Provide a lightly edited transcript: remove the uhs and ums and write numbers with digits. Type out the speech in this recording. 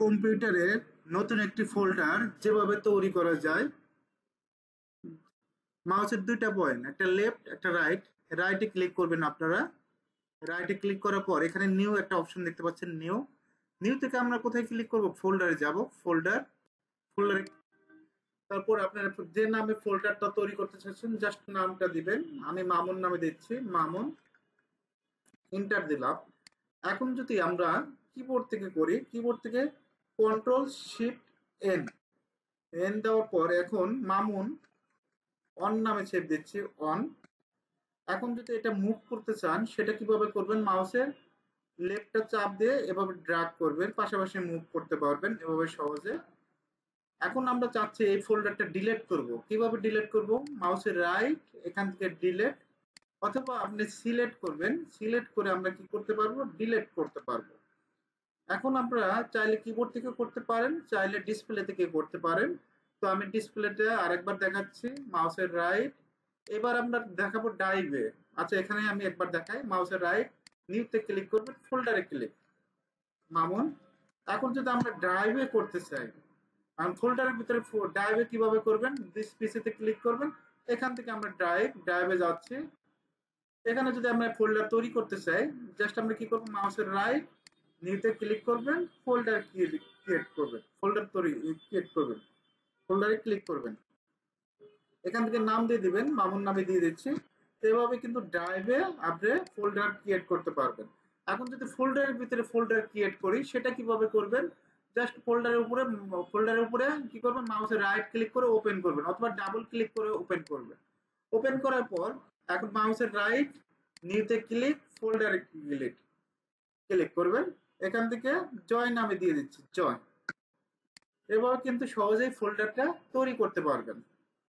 কম্পিউটারে নতুন একটি ফোল্ডার যেভাবে তৈরি করা যায়। মাউসের দুইটা পয়েন্ট, একটা লেফট একটা রাইট। রাইটে ক্লিক করবেন আপনারা। রাইটে ক্লিক করার পর এখানে নিউ একটা অপশন দেখতে পাচ্ছেন, নিউ। নিউ থেকে আমরা কোথায় ক্লিক করব? ফোল্ডারে যাব। ফোল্ডারে তারপর আপনার যে নামে ফোল্ডারটা তৈরি করতে চাচ্ছেন জাস্ট নামটা দিবেন। আমি মামুন নামে দিচ্ছি, মামুন। এন্টার দিলাম। এখন যদি আমরা কিবোর্ড থেকে করি, কিবোর্ড থেকে কন্ট্রোল শিফট এন। এন দেওয়ার পর এখন মামুন অন নামে ছেড়ে দিচ্ছি, অন। এখন যদি এটা মুভ করতে চান সেটা কিভাবে করবেন? মাউসের লেফটটা চাপ দিয়ে এভাবে ড্র্যাগ করবেন, পাশাপাশি মুভ করতে পারবেন এভাবে সহজে। এখন আমরা চাচ্ছি এই ফোল্ডারটা ডিলিট করব। কিভাবে ডিলিট করব? মাউসের রাইট, এখান থেকে ডিলিট, অথবা আপনি সিলেক্ট করবেন। সিলেক্ট করে আমরা কি করতে পারবো? ডিলিট করতে পারবো। এখন আমরা চাইলে কিবোর্ড থেকে করতে পারেন, চাইলে ডিসপ্লে থেকে করতে পারেন। তো আমি ডিসপ্লেতে আরেকবার দেখাচ্ছি, মাউসের রাইট। এবার আমরা দেখাবো ড্রাইভে। আচ্ছা, এখানে আমি একবার দেখাই, মাউসের রাইট, নিউতে ক্লিক করবেন, ফোল্ডারে ক্লিক, মামুন। এখন যদি আমরা ড্রাইভে করতে চাই, ফোল্ডারের ভিতরে ড্রাইভে কিভাবে করবেন? দিস পিসিতে ক্লিক করবেন, এখান থেকে আমরা ড্রাইভে যাচ্ছি। এখানে যদি আমরা ফোল্ডার তৈরি করতে চাই, জাস্ট আমরা কি করবো? মাউসের রাইট, নিউতে ক্লিক করবেন, ফোল্ডার ক্রিয়েট করবেন, ফোল্ডার তৈরি ক্রিয়েট করবেন, ফোল্ডারে ক্লিক করবেন। এখান থেকে নাম দিয়ে দিবেন, মামুন নামে দিয়ে দিচ্ছি। তো এভাবে কিন্তু ড্রাইভে আপনি ফোল্ডার ক্রিয়েট করতে পারবেন। এখন যদি ফোল্ডারের ভিতরে ফোল্ডার ক্রিয়েট করি সেটা কিভাবে করবেন? জাস্ট ফোল্ডারের উপরে কি করবেন? মাউসের রাইট ক্লিক করে ওপেন করবেন, অথবা ডাবল ক্লিক করে ওপেন করবেন। ওপেন করার পর এখন মাউসের রাইট, নিউতে ক্লিক, ফোল্ডারে ক্লিক ক্লিক করবেন। এখান থেকে জয় নামে দিয়ে দিচ্ছি, জয়। এভাবে কিন্তু সহজেই ফোল্ডারটা তৈরি করতে পারবেন।